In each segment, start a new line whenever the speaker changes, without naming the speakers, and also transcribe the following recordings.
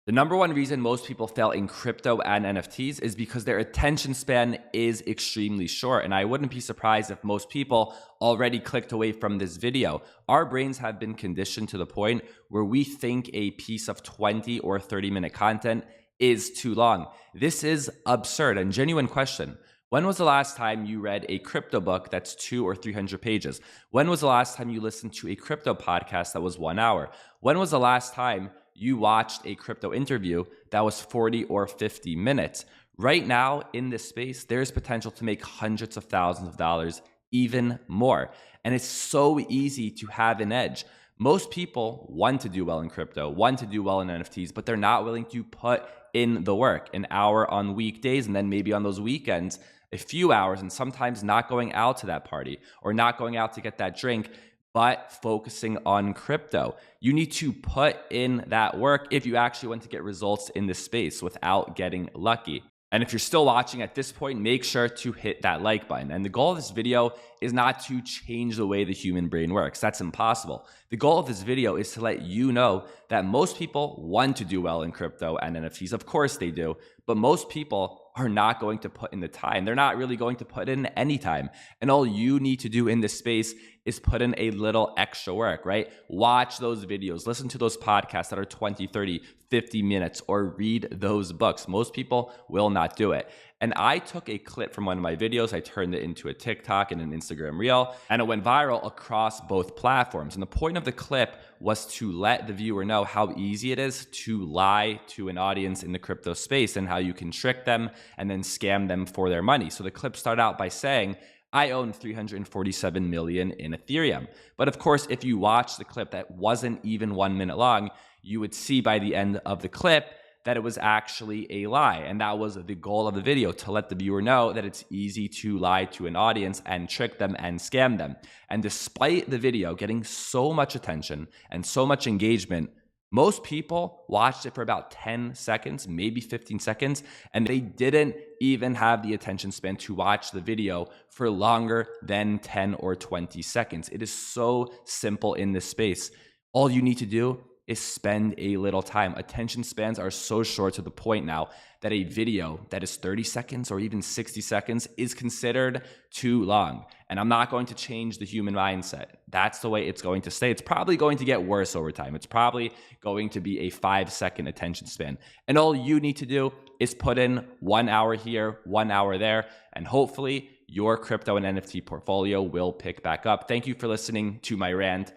The number one reason most people fail in crypto and NFTs is because their attention span is extremely short. And I wouldn't be surprised if most people already clicked away from this video. Our brains have been conditioned to the point where we think a piece of 20 or 30-minute content is too long. This is absurd. And genuine question. When was the last time you read a crypto book that's 200 or 300 pages? When was the last time you listened to a crypto podcast that was 1 hour? When was the last time you watched a crypto interview that was 40 or 50 minutes? Right now in this space, there's potential to make hundreds of thousands of dollars, even more. And it's so easy to have an edge. Most people want to do well in crypto, want to do well in NFTs, but they're not willing to put in the work, an hour on weekdays, and then maybe on those weekends, a few hours, and sometimes not going out to that party or not going out to get that drink, but focusing on crypto. You need to put in that work if you actually want to get results in this space without getting lucky. And if you're still watching at this point, make sure to hit that like button. And the goal of this video is not to change the way the human brain works. That's impossible. The goal of this video is to let you know that most people want to do well in crypto and NFTs. Of course they do, but most people are not going to put in the time. They're not really going to put in any time. And all you need to do in this space is put in a little extra work, right? Watch those videos, listen to those podcasts that are 20, 30, 50 minutes, or read those books. Most people will not do it. And I took a clip from one of my videos, I turned it into a TikTok and an Instagram reel, and it went viral across both platforms. And the point of the clip was to let the viewer know how easy it is to lie to an audience in the crypto space and how you can trick them and then scam them for their money. So the clip started out by saying, I own 347 million in Ethereum. But of course, if you watch the clip that wasn't even 1 minute long, you would see by the end of the clip that it was actually a lie. And that was the goal of the video, to let the viewer know that it's easy to lie to an audience and trick them and scam them. And despite the video getting so much attention and so much engagement, most people watched it for about 10 seconds, maybe 15 seconds, and they didn't even have the attention span to watch the video for longer than 10 or 20 seconds. It is so simple in this space. All you need to do is spend a little time. Attention spans are so short to the point now that a video that is 30 seconds or even 60 seconds is considered too long. And I'm not going to change the human mindset. That's the way it's going to stay. It's probably going to get worse over time. It's probably going to be a 5-second attention span. And all you need to do is put in 1 hour here, 1 hour there, and hopefully your crypto and NFT portfolio will pick back up. Thank you for listening to my rant.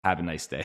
Have a nice day.